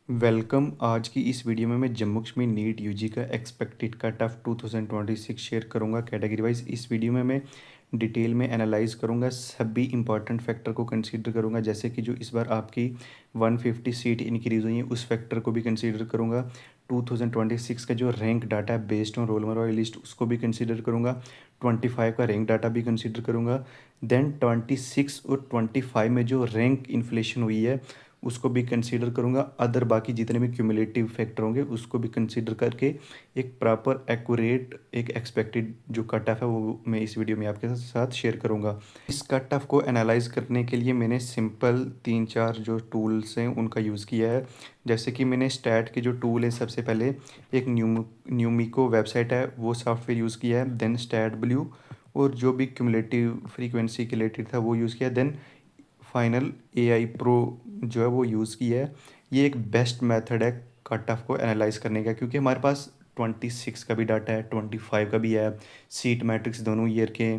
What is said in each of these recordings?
Welcome. आज की इस वीडियो में मैं जम्मू कश्मीर नीट यूजी का एक्सपेक्टेड कट ऑफ 2026 शेयर करूंगा कैटेगरी वाइज। इस वीडियो में मैं डिटेल में एनालाइज करूंगा, सभी इंपॉर्टेंट फैक्टर को कंसीडर करूंगा, जैसे कि जो इस बार आपकी 150 सीट इंक्रीज़ हुई है उस फैक्टर को भी कंसीडर करूंगा। 2026 का जो रैंक डाटा है बेस्ड ऑन रोल नंबर वाली लिस्ट उसको भी कंसीडर करूंगा। 25 का रैंक डाटा भी कंसीडर करूंगा। देन 26 और 25 में जो रैंक इन्फ्लेशन हुई है उसको भी कंसीडर करूँगा। अदर बाकी जितने भी क्यूमुलेटिव फैक्टर होंगे उसको भी कंसीडर करके एक प्रॉपर एक्यूरेट एक एक्सपेक्टेड जो कट ऑफ है वो मैं इस वीडियो में आपके साथ शेयर करूँगा। इस कट ऑफ को एनालाइज करने के लिए मैंने सिंपल 3-4 जो टूल्स हैं उनका यूज़ किया है। जैसे कि मैंने स्टैट के जो टूल है, सबसे पहले एक न्यूमिको वेबसाइट है वो सॉफ्टवेयर यूज़ किया है। देन स्टैट ब्लू और जो भी क्यूमुलेटिव फ्रीक्वेंसी के रिलेटेड था वो यूज़ किया। देन फाइनल एआई प्रो जो है वो यूज़ किया है। ये एक बेस्ट मेथड है कट ऑफ को एनालाइज करने का, क्योंकि हमारे पास 26 का भी डाटा है, 25 का भी है, सीट मैट्रिक्स दोनों ईयर के।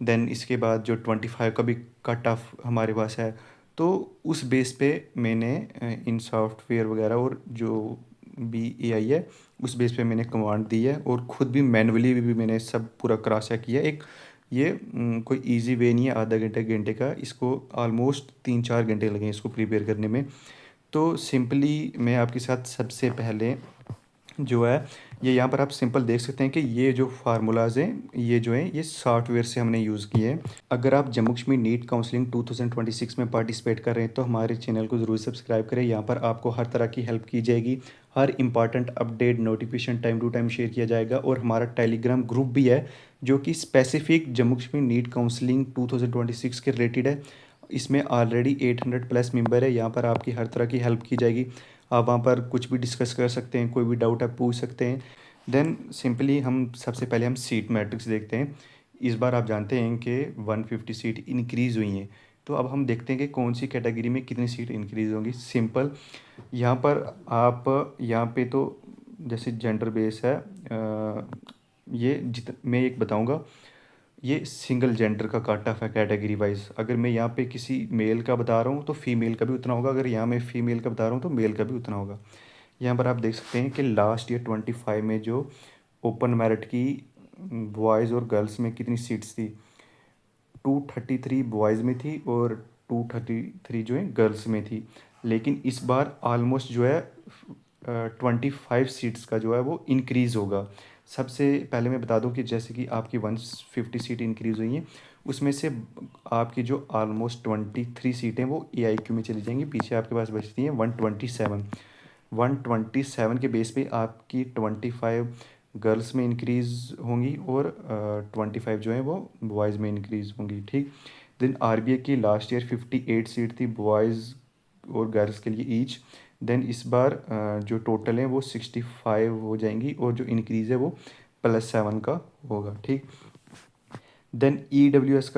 देन इसके बाद जो 25 का भी कट ऑफ हमारे पास है, तो उस बेस पे मैंने इन सॉफ्टवेयर वगैरह और जो भी एआई है उस बेस पे मैंने कमांड दी है और ख़ुद भी मैनुअली भी मैंने सब पूरा क्रॉस चेक किया। एक ये कोई इजी वे नहीं है आधा घंटे घंटे का, इसको ऑलमोस्ट 3-4 घंटे लगे इसको प्रिपेयर करने में। तो सिंपली मैं आपके साथ सबसे पहले जो है ये यहाँ पर आप सिंपल देख सकते हैं कि ये जो फार्मूलाज हैं ये जो है ये सॉफ्टवेयर से हमने यूज़ किए हैं। अगर आप जम्मू कश्मीर नीट काउंसलिंग 2026 में पार्टिसिपेट कर रहे हैं तो हमारे चैनल को ज़रूर सब्सक्राइब करें। यहाँ पर आपको हर तरह की हेल्प की जाएगी, हर important update notification time to time share किया जाएगा। और हमारा टेलीग्राम ग्रुप भी है जो कि specific Jammu Kashmir NEET counselling 2026 के रिलेटेड है। इसमें ऑलरेडी 800 प्लस मेंबर है। यहाँ पर आपकी हर तरह की हेल्प की जाएगी, आप वहाँ पर कुछ भी डिस्कस कर सकते हैं, कोई भी डाउट आप पूछ सकते हैं। देन सिंपली हम सबसे पहले हम सीट मैट्रिक्स देखते हैं। इस बार आप जानते हैं कि 150 सीट इंक्रीज़ हुई हैं, तो अब हम देखते हैं कि कौन सी कैटेगरी में कितनी सीट इंक्रीज़ होंगी। सिंपल यहाँ पर आप यहाँ पे तो जैसे जेंडर बेस है, ये मैं एक बताऊँगा, ये सिंगल जेंडर का कट ऑफ है कैटेगरी वाइज। अगर मैं यहाँ पे किसी मेल का बता रहा हूँ तो फीमेल का भी उतना होगा, अगर यहाँ मैं फीमेल का बता रहा हूँ तो मेल का भी उतना होगा। यहाँ पर आप देख सकते हैं कि लास्ट ईयर 25 में जो ओपन मेरिट की बॉयज़ और गर्ल्स में कितनी सीट्स थी, 233 बॉयज़ में थी और 233 जो है गर्ल्स में थी। लेकिन इस बार ऑलमोस्ट जो है 25 सीट्स का जो है वो इंक्रीज़ होगा। सबसे पहले मैं बता दूं कि जैसे कि आपकी 150 सीट इंक्रीज़ हुई हैं, उसमें से आपकी जो ऑलमोस्ट 23 सीटें वो एआईक्यू में चली जाएंगी, पीछे आपके पास बचती हैं 127 के बेस पे आपकी 25 गर्ल्स में इंक्रीज़ होंगी और 25 जो है वो बॉयज़ में इंक्रीज़ होंगी। ठीक। देन आरबीआई की लास्ट ईयर 58 सीट थी बॉयज़ और गर्ल्स के लिए ईच। देन इस बार जो टोटल है वो 65 हो जाएंगी और जो इंक्रीज़ है वो +7 का होगा। ठीक। देन ई डब्ल्यू एस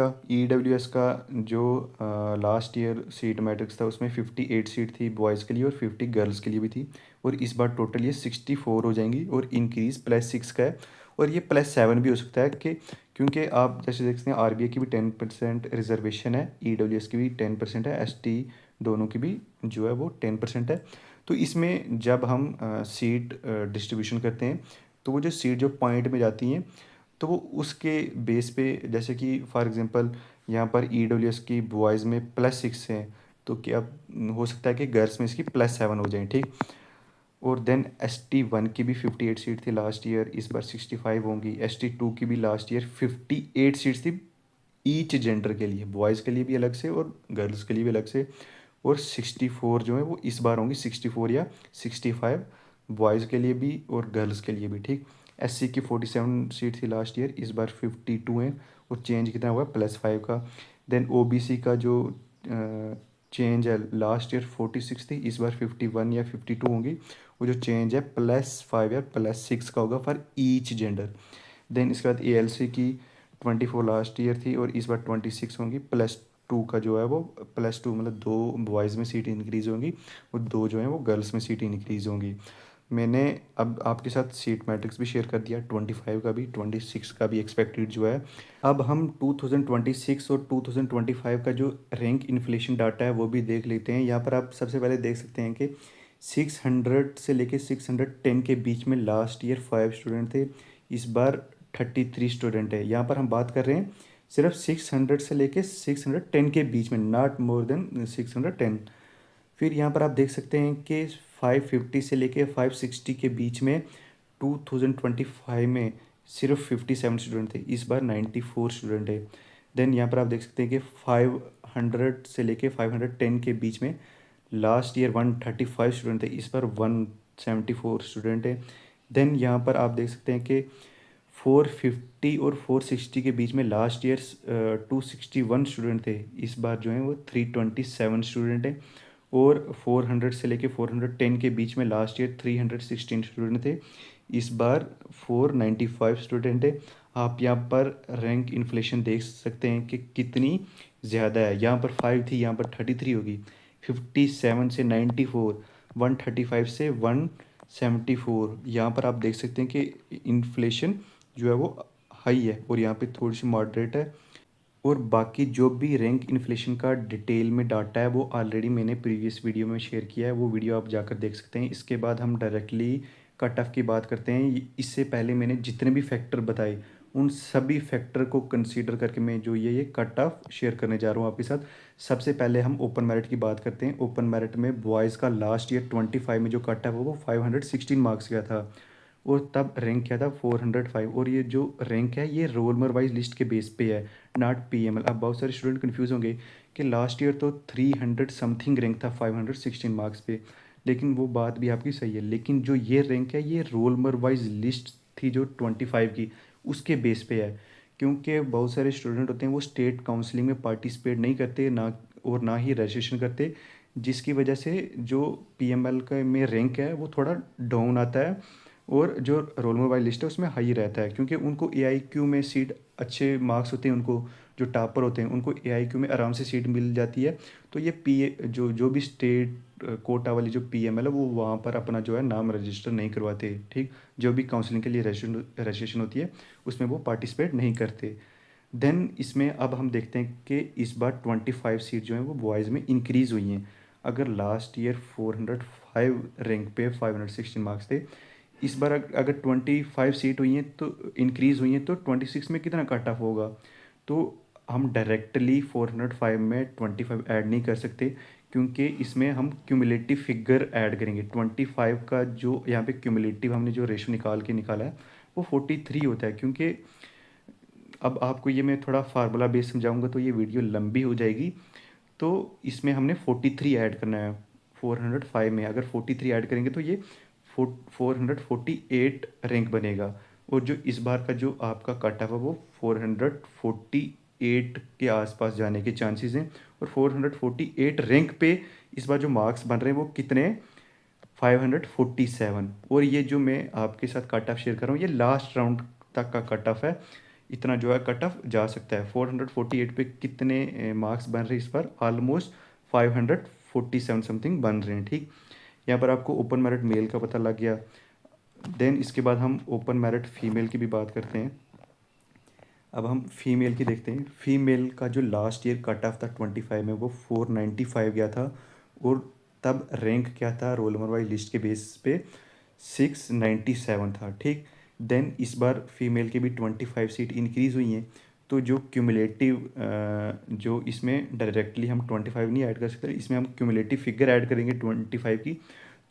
का जो लास्ट ईयर सीट मैट्रिक्स था उसमें 58 सीट थी बॉयज़ के लिए और 50 गर्ल्स के लिए भी थी, और इस बार टोटल ये 64 हो जाएंगी और इंक्रीज़ +6 का है। और ये +7 भी हो सकता है कि क्योंकि आप जैसे देख सकते हैं आरबीआई की भी 10% रिजर्वेशन है, ईडब्ल्यूएस की भी 10% है, एसटी दोनों की भी जो है वो 10% है। तो इसमें जब हम सीट डिस्ट्रीब्यूशन करते हैं तो वो जो सीट जो पॉइंट में जाती हैं तो वो उसके बेस पे, जैसे कि फॉर एग्जांपल यहाँ पर ईडब्ल्यूएस की बॉयज़ में +6 है तो क्या हो सकता है कि गर्ल्स में इसकी +7 हो जाए। ठीक। और देन ST1 की भी 58 सीट थी लास्ट ईयर, इस बार 65 होंगी। ST2 की भी लास्ट ईयर 58 सीट्स थी ईच जेंडर के लिए, बॉयज़ के लिए भी अलग से और गर्ल्स के लिए भी अलग से। और 64 जो है वो इस बार होंगी, 64 या 65 बॉयज़ के लिए भी और गर्ल्स के लिए भी। ठीक। SC की 47 सीट थी लास्ट ईयर, इस बार 52 हैं और चेंज कितना हुआ +5 का। देन OBC का जो चेंज है लास्ट ईयर 46 थी, इस बार 51 या 52 होंगी, वो जो चेंज है +5 या +6 का होगा फॉर ईच जेंडर। देन इसके बाद ALC की 24 लास्ट ईयर थी और इस बार 26 होंगी, +2 का जो है वो +2 मतलब 2 बॉयज़ में सीट इंक्रीज़ होंगी और 2 जो हैं वो गर्ल्स में सीट इंक्रीज़ होंगी। मैंने अब आपके साथ सीट मैट्रिक्स भी शेयर कर दिया, 25 का भी, 26 का भी एक्सपेक्टेड जो है। अब हम 2026 और 2025 का जो रैंक इन्फ्लेशन डाटा है वो भी देख लेते हैं। यहाँ पर आप सबसे पहले देख सकते हैं कि 600 से लेके 610 के बीच में लास्ट ईयर 5 स्टूडेंट थे, इस बार 33 स्टूडेंट है। यहाँ पर हम बात कर रहे हैं सिर्फ 600 से लेके 610 के बीच में, नॉट मोर देन 610। फिर यहाँ पर आप देख सकते हैं कि 550 से लेके 560 के बीच में 2025 में सिर्फ 57 स्टूडेंट थे, इस बार 94 स्टूडेंट है। देन यहाँ पर आप देख सकते हैं कि 500 से लेके 510 के बीच में लास्ट ईयर 135 स्टूडेंट थे, इस बार 174 स्टूडेंट है। देन यहाँ पर आप देख सकते हैं कि 450 और 460 के बीच में लास्ट ईयर 261 स्टूडेंट थे, इस बार जो है वो 327 स्टूडेंट है। और 400 से लेके 410 के बीच में लास्ट ईयर 316 स्टूडेंट थे, इस बार 495 स्टूडेंट है। आप यहाँ पर रैंक इन्फ्लेशन देख सकते हैं कि कितनी ज़्यादा है। यहाँ पर 5 थी, यहाँ पर 33 होगी। 57 से 94, 135 से 174, यहाँ पर आप देख सकते हैं कि इन्फ्लेशन जो है वो हाई है और यहाँ पे थोड़ी सी मॉडरेट है। और बाकी जो भी रैंक इन्फ्लेशन का डिटेल में डाटा है वो ऑलरेडी मैंने प्रीवियस वीडियो में शेयर किया है, वो वीडियो आप जाकर देख सकते हैं। इसके बाद हम डायरेक्टली कट ऑफ की बात करते हैं। इससे पहले मैंने जितने भी फैक्टर बताए उन सभी फैक्टर को कंसीडर करके मैं जो ये कट ऑफ शेयर करने जा रहा हूँ आपके साथ। सबसे पहले हम ओपन मेरिट की बात करते हैं। ओपन मेरिट में बॉयज़ का लास्ट ईयर 25 में जो कट ऑफ वो 516 मार्क्स का था और तब रैंक क्या था 405। और ये जो रैंक है ये रोल नंबर वाइज लिस्ट के बेस पे है, नॉट पीएमएल। अब बहुत सारे स्टूडेंट कंफ्यूज होंगे कि लास्ट ईयर तो 300 समथिंग रैंक था 516 मार्क्स पे, लेकिन वो बात भी आपकी सही है। लेकिन जो ये रैंक है ये रोल नंबर वाइज लिस्ट थी जो 25 की, उसके बेस पे है। क्योंकि बहुत सारे स्टूडेंट होते हैं वो स्टेट काउंसलिंग में पार्टिसिपेट नहीं करते ना, और ना ही रजिस्ट्रेशन करते, जिसकी वजह से जो पीएमएल का में रैंक है वो थोड़ा डाउन आता है और जो रोल नंबर वाइज लिस्ट है उसमें हाई रहता है। क्योंकि उनको एआईक्यू में सीट अच्छे मार्क्स होते हैं, उनको जो टॉपर होते हैं उनको एआईक्यू में आराम से सीट मिल जाती है। तो ये जो भी स्टेट कोटा वाली जो पीएमएल है वो वहाँ पर अपना जो है नाम रजिस्टर नहीं करवाते, ठीक। जो भी काउंसलिंग के लिए रजिस्ट्रेशन होती है उसमें वो पार्टिसिपेट नहीं करते। देन इसमें अब हम देखते हैं कि इस बार 25 सीट जो है वो बॉयज़ में इंक्रीज़ हुई हैं। अगर लास्ट ईयर 405 रैंक पे 516 मार्क्स थे, इस बार अगर 25 सीट हुई हैं तो इंक्रीज़ हुई हैं, तो 26 में कितना कट ऑफ होगा। तो हम डायरेक्टली 405 में 25 ऐड नहीं कर सकते, क्योंकि इसमें हम क्यूमुलेटिव फिगर ऐड करेंगे। 25 का जो यहाँ पे क्यूमुलेटिव हमने जो रेशो निकाला है वो 43 होता है। क्योंकि अब आपको ये मैं थोड़ा फार्मूला बेस समझाऊंगा तो ये वीडियो लंबी हो जाएगी। तो इसमें हमने 43 ऐड करना है 405 में। अगर 43 ऐड करेंगे तो ये 448 रैंक बनेगा। और जो इस बार का जो आपका कट ऑफ है वो 448 के आसपास जाने के चांसेस हैं। और 448 रैंक पे इस बार जो मार्क्स बन रहे हैं वो कितने, 547। और ये जो मैं आपके साथ कट ऑफ शेयर कर रहा हूँ ये लास्ट राउंड तक का कट ऑफ है, इतना जो है कट ऑफ जा सकता है। 448 पे कितने मार्क्स बन रहे हैं इस पर, ऑलमोस्ट 547 समथिंग बन रहे हैं, ठीक। यहाँ पर आपको ओपन मेरिट मेल का पता लग गया। देन इसके बाद हम ओपन मेरिट फीमेल की भी बात करते हैं। अब हम फीमेल की देखते हैं। फीमेल का जो लास्ट ईयर कट ऑफ था 25 में वो 495 गया था और तब रैंक क्या था रोल नंबर वाइज लिस्ट के बेस पे 697 था, ठीक। देन इस बार फीमेल की भी 25 सीट इंक्रीज़ हुई हैं। तो जो क्यूमुलेटिव जो इसमें डायरेक्टली हम 25 नहीं ऐड कर सकते, इसमें हम क्यूमुलेटिव फिगर ऐड करेंगे 25 की,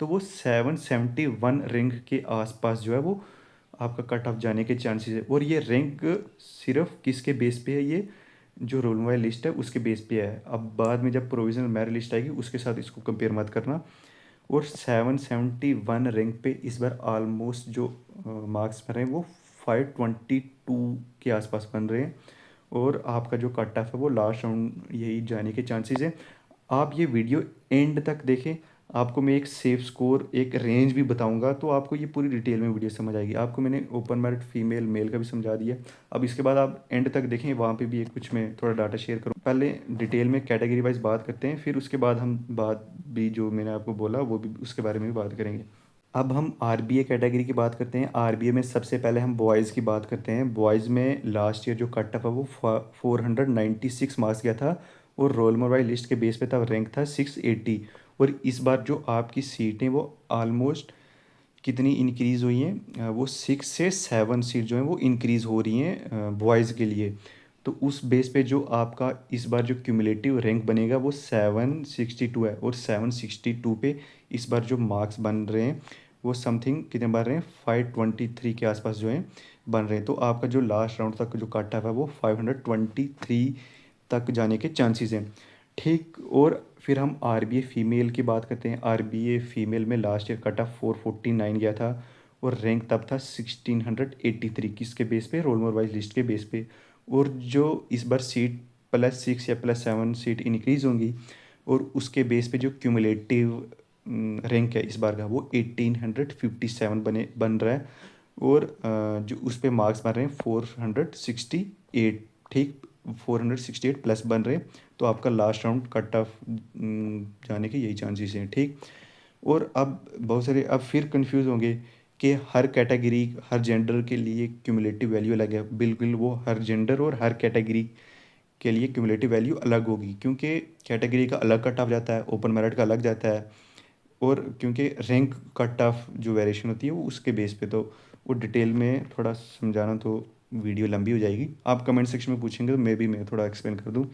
तो वो 771 रैंक के आसपास जो है वो आपका कट ऑफ जाने के चांसेस है। और ये रैंक सिर्फ किसके बेस पे है, ये जो रोल नंबर लिस्ट है उसके बेस पे है। अब बाद में जब प्रोविजनल मेरिट लिस्ट आएगी उसके साथ इसको कंपेयर मत करना। और 771 रैंक पे इस बार ऑलमोस्ट जो मार्क्स बन रहे हैं वो 522 के आसपास बन रहे हैं। और आपका जो कट ऑफ है वो लास्ट राउंड यही जाने के चांसेस हैं। आप ये वीडियो एंड तक देखें, आपको मैं एक सेफ स्कोर एक रेंज भी बताऊंगा, तो आपको ये पूरी डिटेल में वीडियो समझ आएगी। आपको मैंने ओपन मेरिट फीमेल मेल का भी समझा दिया। अब इसके बाद आप एंड तक देखें, वहाँ पे भी एक कुछ मैं थोड़ा डाटा शेयर करूँ। पहले डिटेल में कैटेगरी वाइज बात करते हैं, फिर उसके बाद हम बात भी जो मैंने आपको बोला वो भी उसके बारे में भी बात करेंगे। अब हम आरबीए कैटेगरी की बात करते हैं। आरबीए में सबसे पहले हम बॉयज़ की बात करते हैं। बॉयज़ में लास्ट ईयर जो कट ऑफ है वो 496 मार्क्स गया था और रोल नंबर वाइज लिस्ट के बेस पे तब रैंक था 680। और इस बार जो आपकी सीटें वो ऑलमोस्ट कितनी इंक्रीज़ हुई हैं, वो 6 से 7 सीट जो हैं वो इंक्रीज़ हो रही हैं बॉयज़ के लिए। तो उस बेस पे जो आपका इस बार जो क्यूमुलेटिव रैंक बनेगा वो 762 है, और 762 पे इस बार जो मार्क्स बन रहे हैं वो समथिंग कितने बन रहे हैं, 523 के आसपास जो हैं बन रहे हैं। तो आपका जो लास्ट राउंड तक जो कट ऑफ है वो 523 तक जाने के चांसेस हैं, ठीक। और फिर हम आरबीए फ़ीमेल की बात करते हैं। आरबीए फ़ीमेल में लास्ट ईयर कट ऑफ 449 गया था, और रैंक तब था 1683, किसके बेस पे, रोल नंबर वाइज लिस्ट के बेस पे। और जो इस बार सीट +6 या +7 सीट इंक्रीज़ होंगी, और उसके बेस पे जो क्यूमुलेटिव रैंक है इस बार का वो 1857 बन रहा है। और जो उस पे मार्क्स बन रहे हैं 468, ठीक, 468 प्लस बन रहे हैं। तो आपका लास्ट राउंड कट ऑफ जाने के यही चांसेस हैं, ठीक। और अब बहुत सारे अब फिर कंफ्यूज होंगे कि हर कैटेगरी हर जेंडर के लिए क्यूमुलेटिव वैल्यू अलग है। बिल्कुल, वो हर जेंडर और हर कैटेगरी के लिए क्यूमुलेटिव वैल्यू अलग होगी, क्योंकि कैटेगरी का अलग कट ऑफ जाता है, ओपन मेरिट का अलग जाता है, और क्योंकि रैंक कट ऑफ जो वेरिएशन होती है वो उसके बेस पे। तो वो डिटेल में थोड़ा समझाना तो वीडियो लंबी हो जाएगी। आप कमेंट सेक्शन में पूछेंगे तो मैं थोड़ा एक्सप्लेन कर दूँ।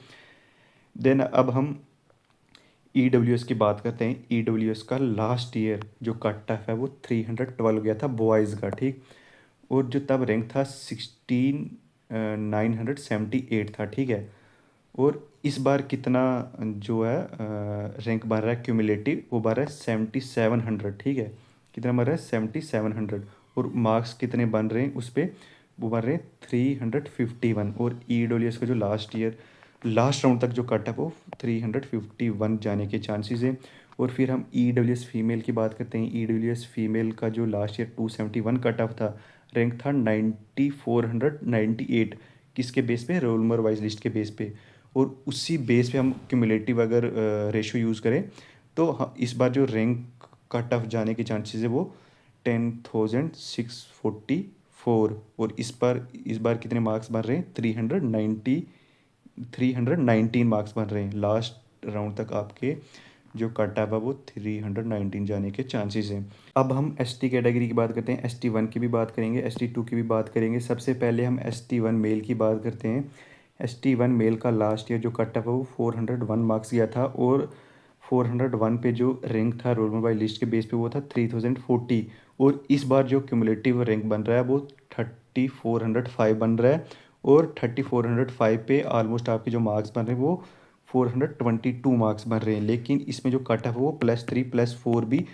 देन अब हम EWS की बात करते हैं। EWS का लास्ट ईयर जो कट ऑफ है वो 312 गया था बॉयज़ का, ठीक। और जो तब रैंक था 978 था, ठीक है। और इस बार कितना जो है रैंक बन रहा है क्यूमुलेटिव, वो बन रहा है 7700, ठीक है। कितना बन रहा है, 7700। और मार्क्स कितने बन रहे हैं उस पर, वो बन रहे हैं 351। और EWS का जो लास्ट ईयर लास्ट राउंड तक जो कट है वो 351 जाने के चांसेस हैं। और फिर हम EWS फीमेल की बात करते हैं। EWS फीमेल का जो लास्ट ईयर 271 कट ऑफ था, रैंक था 9498, किसके बेस पे, रोल नंबर वाइज लिस्ट के बेस पे। और उसी बेस पे हम क्यूमुलेटिव अगर रेशियो यूज़ करें तो इस बार जो रैंक कट ऑफ जाने के चांसेस है वो 10,644। और इस बार कितने मार्क्स बन रहे हैं, 319 मार्क्स बन रहे हैं। लास्ट राउंड तक आपके जो कट ऑफ है वो 319 जाने के चांसेस हैं। अब हम ST कैटेगरी की बात करते हैं। ST1 की भी बात करेंगे, ST2 की भी बात करेंगे। सबसे पहले हम ST1 मेल की बात करते हैं। ST1 मेल का लास्ट ईयर जो कट ऑफ है वो 401 मार्क्स गया था, और 401 पे जो रैंक था रोल नंबर बाई लिस्ट के बेस पे वो था 3040। और इस बार जो क्यूमुलेटिव रैंक बन रहा है वो 3405 बन रहा है। और 3405 पे ऑलमोस्ट आपके जो मार्क्स बन रहे हैं वो 422 मार्क्स बन रहे हैं। लेकिन इसमें जो कट ऑफ है वो +3 +4 भी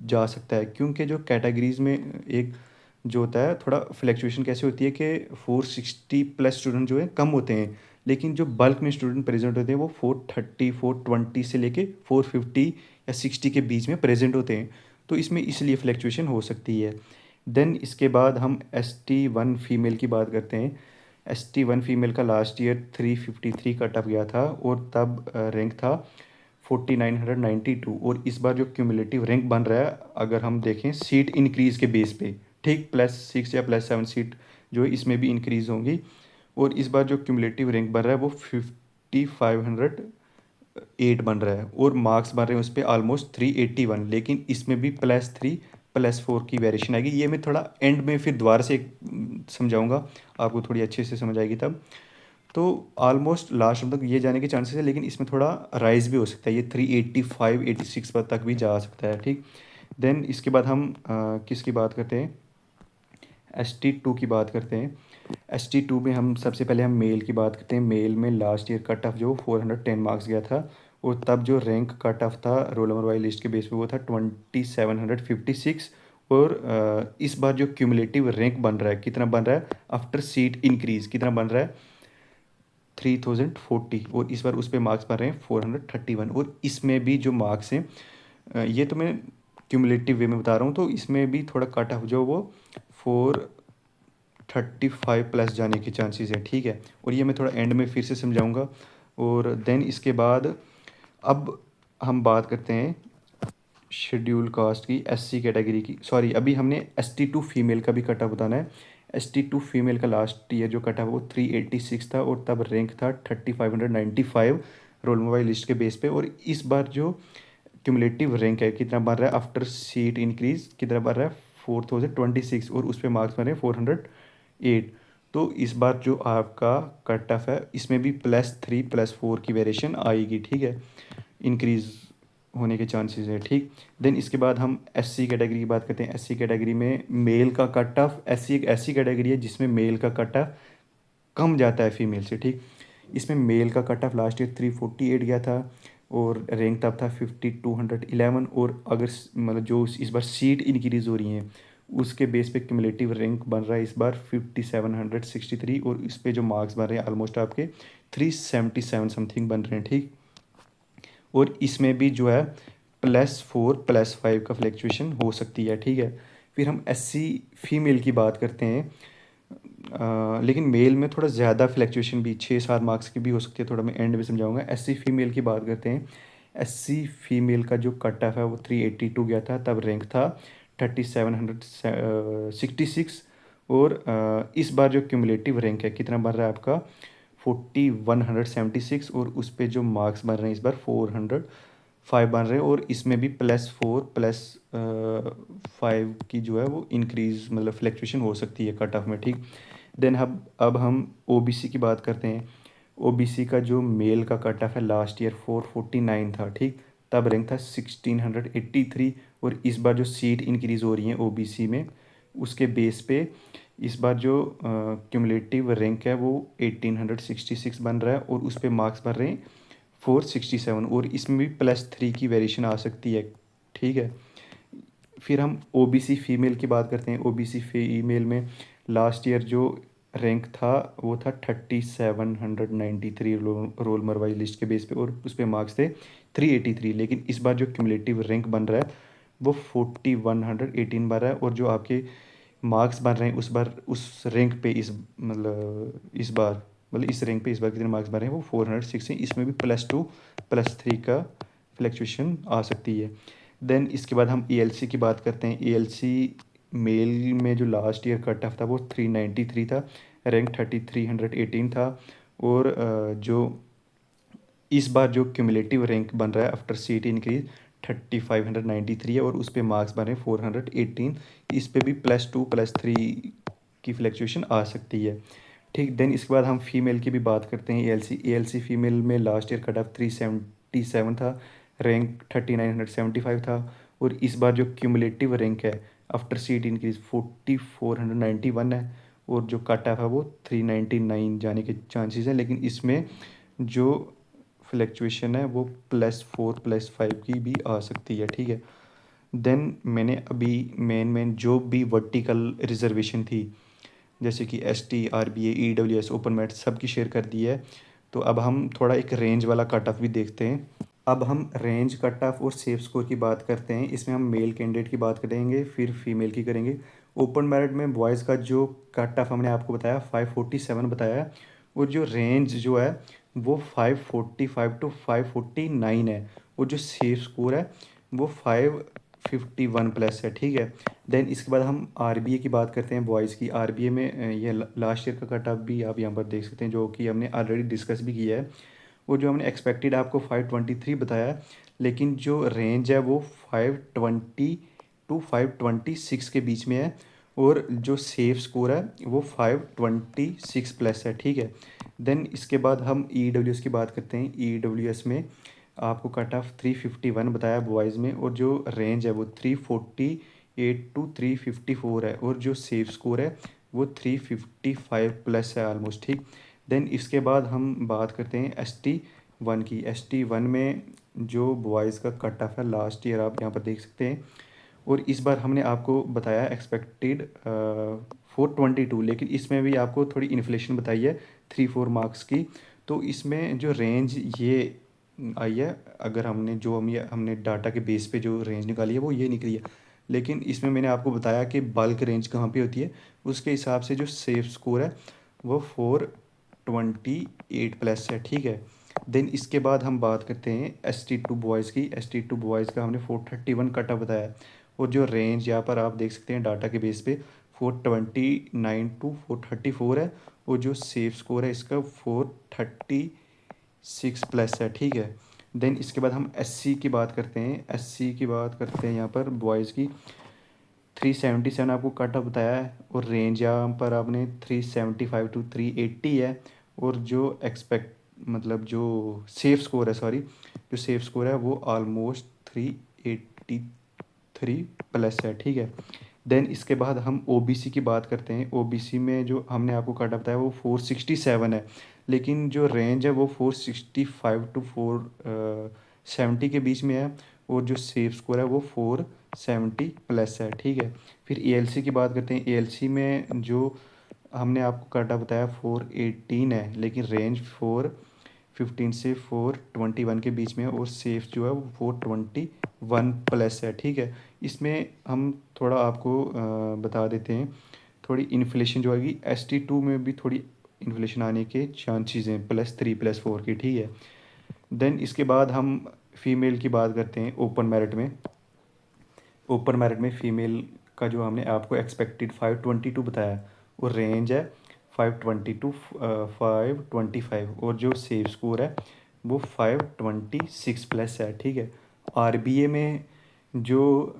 जा सकता है, क्योंकि जो कैटेगरीज में एक जो होता है थोड़ा फ्लैक्चुएशन कैसे होती है कि 460 प्लस स्टूडेंट जो है कम होते हैं, लेकिन जो बल्क में स्टूडेंट प्रेजेंट होते हैं वो 430 420 से लेके 450 या 60 के बीच में प्रेजेंट होते हैं। तो इसमें इसलिए फ्लैक्चुएशन हो सकती है। देन इसके बाद हम ST1 फीमेल की बात करते हैं। ST1 फीमेल का लास्ट ईयर 353 कट ऑफ गया था, और तब रैंक था 4992। और इस बार जो क्यूमुलेटिव रैंक बन रहा है अगर हम देखें सीट इंक्रीज़ के बेस पे, ठीक, +6 या +7 सीट जो है इसमें भी इंक्रीज़ होंगी। और इस बार जो क्यूमुलेटिव रैंक बन रहा है वो 5508 बन रहा है, और मार्क्स बन रहे हैं उस पर ऑलमोस्ट 381। लेकिन इसमें भी +3 +4 की वेरिएशन आएगी। ये मैं थोड़ा एंड में फिर दोबारा से समझाऊंगा, आपको थोड़ी अच्छे से समझ आएगी तब। तो ऑलमोस्ट लास्ट तक ये जाने के चांसेस है, लेकिन इसमें थोड़ा राइज भी हो सकता है, ये 385 86 पर तक भी जा सकता है, ठीक। देन इसके बाद हम किसकी बात करते हैं, ST2 की बात करते हैं। ST2 में हम सबसे पहले हम मेल की बात करते हैं। मेल में लास्ट ईयर कट ऑफ जो 410 मार्क्स गया था, और तब जो रैंक कट ऑफ था रोल नंबर वाइज लिस्ट के बेस पे वो था 2756। और इस बार जो क्यूमुलेटिव रैंक बन रहा है कितना बन रहा है आफ्टर सीट इंक्रीज, कितना बन रहा है 3040। और इस बार उस पर मार्क्स बन रहे हैं 431। और इसमें भी जो मार्क्स हैं ये तो मैं क्यूमुलेटिव वे में बता रहा हूँ, तो इसमें भी थोड़ा कट ऑफ जो वो 435 प्लस जाने के चांसेस है, ठीक है। और ये मैं थोड़ा एंड में फिर से समझाऊंगा। और देन इसके बाद अब हम बात करते हैं शेड्यूल कास्ट की, SC कैटेगरी की। सॉरी, अभी हमने ST2 फीमेल का भी कट ऑफ बताना है। ST2 फीमेल का लास्ट ईयर जो कट ऑफ वो 386 था, और तब रैंक था 3595 रोल मोबाइल लिस्ट के बेस पे। और इस बार जो क्यूमुलेटिव रैंक है कितना बन रहा है आफ्टर सीट इंक्रीज, कितना बन रहा है 4026, और उस पर मार्क्स बन रहे हैं 408। तो इस बार जो आपका कट ऑफ है इसमें भी +3 +4 की वेरिएशन आएगी, ठीक है, इंक्रीज होने के चांसेस है, ठीक। देन इसके बाद हम एससी कैटेगरी की बात करते हैं। एससी कैटेगरी में मेल का कट ऑफ, एससी एक ऐसी कैटेगरी है जिसमें मेल का कट ऑफ कम जाता है फीमेल से, ठीक। इसमें मेल का कट ऑफ लास्ट ईयर 348 गया था और रैंक तब था 5211, और अगर मतलब जो इस बार सीट इंक्रीज़ हो रही हैं उसके बेस पे क्यूमुलेटिव रैंक बन रहा है इस बार 5763, और इस पे जो मार्क्स बन रहे हैं ऑलमोस्ट आपके 377 समथिंग बन रहे हैं, ठीक। और इसमें भी जो है +4 +5 का फ्लैक्चुएशन हो सकती है, ठीक है। फिर हम एससी फीमेल की बात करते हैं। लेकिन मेल में थोड़ा ज़्यादा फ्लैक्चुएशन भी 6-7 मार्क्स की भी हो सकती है, थोड़ा मैं एंड में समझाऊंगा। एससी फीमेल की बात करते हैं। एससी फीमेल का जो कट ऑफ है वो 382 गया था, तब रैंक था 3766, और इस बार जो क्यूमुलेटिव रैंक है कितना बन रहा है आपका 4176, और उस पर जो मार्क्स बन रहे हैं इस बार 405 बन रहे हैं, और इसमें भी +4 +5 की जो है वो इंक्रीज मतलब फ्लैक्चुएशन हो सकती है कट ऑफ में, ठीक। देन अब हम ओबीसी की बात करते हैं। ओबीसी का जो मेल का कट ऑफ है लास्ट ईयर 449 था, ठीक, तब रैंक था 1683, और इस बार जो सीट इंक्रीज़ हो रही है ओबीसी में उसके बेस पे इस बार जो क्यूमुलेटिव रैंक है वो 1866 बन रहा है, और उस पर मार्क्स बन रहे हैं 467, और इसमें भी +3 की वेरिएशन आ सकती है, ठीक है। फिर हम ओबीसी फीमेल की बात करते हैं। ओबीसी फीमेल में लास्ट ईयर जो रैंक था वो था 3793 रोल नंबर वाइज लिस्ट के बेस पे, और उस पर मार्क्स थे 383, लेकिन इस बार जो क्यूमुलेटिव रैंक बन रहा है वो 4118 बन रहा है, और जो आपके मार्क्स बन रहे हैं उस रैंक पे इस बार मतलब इस रैंक पे इस बार कितने मार्क्स बन रहे हैं वो 406 हैं। इसमें भी +2 +3 का फ्लैक्चुएशन आ सकती है। देन इसके बाद हम ईएलसी की बात करते हैं। ईएलसी मेल में जो लास्ट ईयर कट ऑफ था वो 393 था, रैंक 3318 था, और जो इस बार जो क्यूमुलेटिव रैंक बन रहा है आफ्टर सीट इंक्रीज 3593 है, और उस पर मार्क्स बन रहे हैं 418। इस पे भी +2 +3 की फ्लैक्चुएशन आ सकती है, ठीक। देन इसके बाद हम फीमेल की भी बात करते हैं। एएलसी फीमेल में लास्ट ईयर कट ऑफ 377 था, रैंक 3975 था, और इस बार जो क्यूमुलेटिव रैंक है आफ्टर सीट इंक्रीज 4491 है, और जो कट ऑफ है वो 399 जाने के चांसेस हैं, लेकिन इसमें जो फ्लैक्चुएशन है वो +4 +5 की भी आ सकती है, ठीक है। देन मैंने अभी मेन जो भी वर्टिकल रिजर्वेशन थी जैसे कि ST, RBA, EWS, open merit सबकी शेयर कर दी है। तो अब हम थोड़ा एक रेंज वाला कट ऑफ भी देखते हैं। अब हम रेंज कट ऑफ और सेफ स्कोर की बात करते हैं। इसमें हम मेल कैंडिडेट की बात करेंगे, फिर फीमेल की करेंगे। ओपन मेरिट में बॉयज़ का जो कट ऑफ हमने आपको बताया 547 बताया है, और जो रेंज जो है वो 545 टू 549 है, और जो सेफ स्कोर है वो 551+ है, ठीक है। देन इसके बाद हम आरबीए की बात करते हैं बॉयज़ की। आरबीए में ये लास्ट ईयर का कट ऑफ भी आप यहाँ पर देख सकते हैं, जो कि हमने ऑलरेडी डिस्कस भी किया है। वो जो हमने एक्सपेक्टेड आपको 523 बताया है, लेकिन जो रेंज है वो 520 टू 526 के बीच में है, और जो सेफ स्कोर है वो 526+ है, ठीक है। देन इसके बाद हम ईडब्ल्यूएस की बात करते हैं। ईडब्ल्यूएस में आपको कट ऑफ 351 बताया बॉयज़ में, और जो रेंज है वो 348 टू 354 है, और जो सेफ स्कोर है वो 355+ है ऑलमोस्ट, ठीक। देन इसके बाद हम बात करते हैं ST1 की। ST1 में जो बॉयज़ का कट ऑफ है लास्ट ईयर आप यहाँ पर देख सकते हैं, और इस बार हमने आपको बताया एक्सपेक्टेड 422, लेकिन इसमें भी आपको थोड़ी इन्फ्लेशन बताई है 3-4 मार्क्स की। तो इसमें जो रेंज ये आई है, अगर हमने डाटा के बेस पे जो रेंज निकाली है वो ये निकली है, लेकिन इसमें मैंने आपको बताया कि बल्क रेंज कहाँ पे होती है, उसके हिसाब से जो सेफ स्कोर है वो 428+ है, ठीक है। देन इसके बाद हम बात करते हैं ST2 बॉयज़ की। ST2 बॉयज़ का हमने 431 कटा बताया है, और जो रेंज यहाँ पर आप देख सकते हैं डाटा के बेस पे 429 टू 434 है, और जो सेफ स्कोर है इसका 436+ है, ठीक है। देन इसके बाद हम एससी की बात करते हैं। एससी की बात करते हैं यहाँ पर बॉयज़ की 377 आपको कट ऑफ बताया है, और रेंज यहाँ पर आपने 375 टू 380 है। और जो एक्सपेक्ट मतलब जो सेफ स्कोर है, सॉरी, जो सेफ स्कोर है वो ऑलमोस्ट 383 प्लस है, ठीक है। देन इसके बाद हम ओबीसी की बात करते हैं। ओबीसी में जो हमने आपको कट ऑफ बताया वो 467 है, लेकिन जो रेंज है वो 465 टू 470 के बीच में है, और जो सेफ स्कोर है वो 470 प्लस है, ठीक है। फिर एएलसी की बात करते हैं। एएलसी में जो हमने आपको कटा बताया 418 है, लेकिन रेंज 415 से 421 के बीच में है, और सेफ जो है वो 421 प्लस है, ठीक है। इसमें हम थोड़ा आपको बता देते हैं, थोड़ी इन्फ्लेशन जो आएगी ST2 में भी थोड़ी इन्फ्लेशन आने के चांसेस हैं, +3 +4 की, ठीक है। देन इसके बाद हम फीमेल की बात करते हैं। ओपन मेरिट में, ओपन मेरिट में फ़ीमेल का जो हमने आपको एक्सपेक्टेड 522 बताया, और रेंज है 520 टू 525, और जो सेव स्कोर है वो 526 प्लस है, ठीक है। आरबीए में जो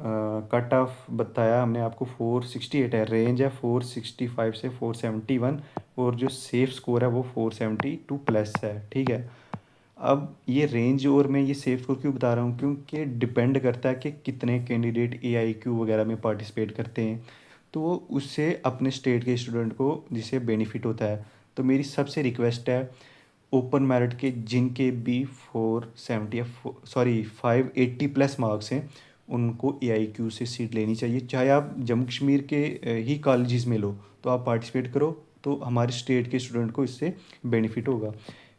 कट ऑफ बताया हमने आपको 468 है, रेंज है 465 से 471, और जो सेफ स्कोर है वो 472 प्लस है, ठीक है। अब ये रेंज और मैं ये सेफ स्कोर क्यों बता रहा हूँ, क्योंकि डिपेंड करता है कि कितने कैंडिडेट AIQ वगैरह में पार्टिसिपेट करते हैं, तो वो उससे अपने स्टेट के स्टूडेंट को जिससे बेनिफिट होता है। तो मेरी सबसे रिक्वेस्ट है, ओपन मेरिट के जिनके भी 470 या सॉरी 580 प्लस मार्क्स हैं, उनको AIQ से सीट लेनी चाहिए। चाहे आप जम्मू कश्मीर के ही कॉलेजेस में लो, तो आप पार्टिसिपेट करो, तो हमारे स्टेट के स्टूडेंट को इससे बेनिफिट होगा।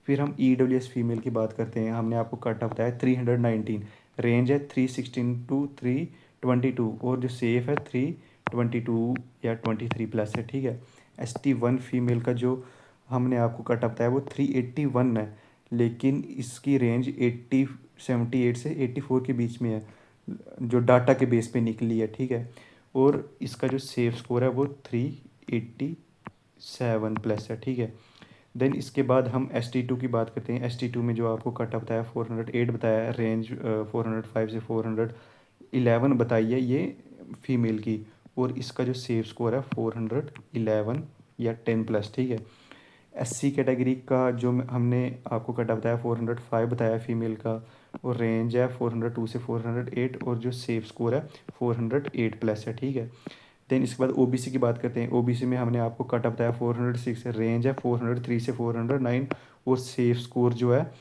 फिर हम EWS फीमेल की बात करते हैं। हमने आपको कट ऑफ बताया 319, रेंज है 316 टू 322, और जो सेफ है 322 या 23 प्लस है, ठीक है। ST1 फीमेल का जो हमने आपको कट ऑफ बताया वो 381 है, लेकिन इसकी रेंज 78 से 84 के बीच में है, जो डाटा के बेस पे निकली है, ठीक है। और इसका जो सेफ स्कोर है वो 387 प्लस है, ठीक है। देन इसके बाद हम ST2 की बात करते हैं। ST2 में जो आपको कट ऑफ बताया 408 बताया है, रेंज 405 से 411 बताई है ये फीमेल की, और इसका जो सेफ स्कोर है 411 या 10 प्लस, ठीक है। SC कैटेगरी का जो हमने आपको कट ऑफ बताया 405 बताया फीमेल का, और रेंज है 402 से 408, और जो सेफ स्कोर है 408 प्लस है, ठीक है। देन इसके बाद ओबीसी की बात करते हैं। ओबीसी में हमने आपको कट ऑफ बताया 406 है, रेंज है 403 से 409, और सेफ स्कोर जो है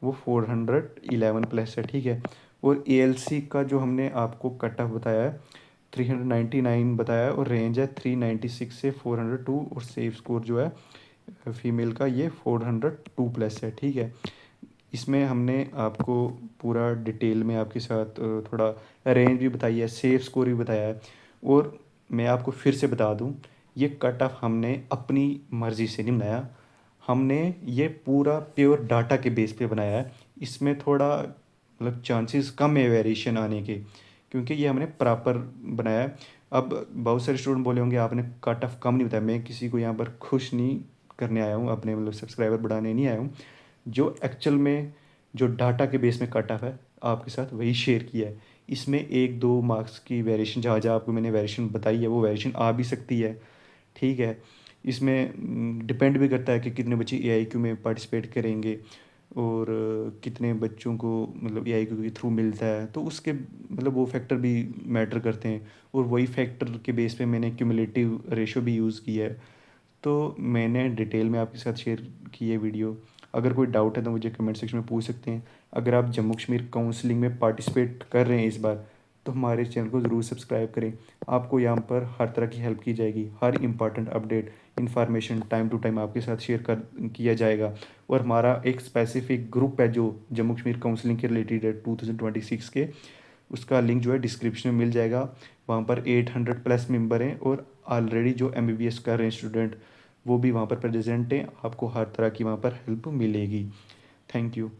वो 411 प्लस है, ठीक है। और एएलसी का जो हमने आपको कट ऑफ बताया है 399 बताया है, और रेंज है 396 से 402, और सेफ स्कोर जो है फीमेल का ये 402 प्लस है, ठीक है। इसमें हमने आपको पूरा डिटेल में आपके साथ थोड़ा रेंज भी बताई है, सेफ स्कोर भी बताया है। और मैं आपको फिर से बता दूं, ये कट ऑफ हमने अपनी मर्ज़ी से नहीं बनाया, हमने ये पूरा प्योर डाटा के बेस पे बनाया है। इसमें थोड़ा मतलब चांसेस कम है वेरिएशन आने के, क्योंकि ये हमने प्रॉपर बनाया है। अब बहुत सारे स्टूडेंट बोले होंगे आपने कट ऑफ कम नहीं बताया। मैं किसी को यहाँ पर खुश नहीं करने आया हूँ, अपने मतलब सब्सक्राइबर बढ़ाने नहीं आया हूँ। जो एक्चुअल में जो डाटा के बेस में कट ऑफ है आपके साथ वही शेयर किया है। इसमें 1-2 मार्क्स की वेरिएशन जहाँ जहाँ आपको मैंने वेरिएशन बताई है वो वेरिएशन आ भी सकती है, ठीक है। इसमें डिपेंड भी करता है कि कितने बच्चे AIQ में पार्टिसिपेट करेंगे, और कितने बच्चों को मतलब AIQ के थ्रू मिलता है, तो उसके मतलब वो फैक्टर भी मैटर करते हैं, और वही फैक्टर के बेस पे मैंने क्यूमुलेटिव रेशो भी यूज़ किया है। तो मैंने डिटेल में आपके साथ शेयर की है वीडियो। अगर कोई डाउट है तो मुझे कमेंट सेक्शन में पूछ सकते हैं। अगर आप जम्मू कश्मीर काउंसलिंग में पार्टिसिपेट कर रहे हैं इस बार, तो हमारे चैनल को ज़रूर सब्सक्राइब करें। आपको यहाँ पर हर तरह की हेल्प की जाएगी, हर important update information time to time आपके साथ शेयर कर किया जाएगा। और हमारा एक स्पेसिफिक ग्रुप है जो जम्मू कश्मीर काउंसलिंग के रिलेटेड है 2026 के, उसका लिंक जो है डिस्क्रिप्शन में मिल जाएगा। वहाँ पर 800 प्लस मेंबर हैं, और ऑलरेडी जो MBBS कर रहे हैं स्टूडेंट वो भी वहाँ पर प्रेजेंट हैं। आपको हर तरह की वहाँ पर हेल्प मिलेगी। Thank you.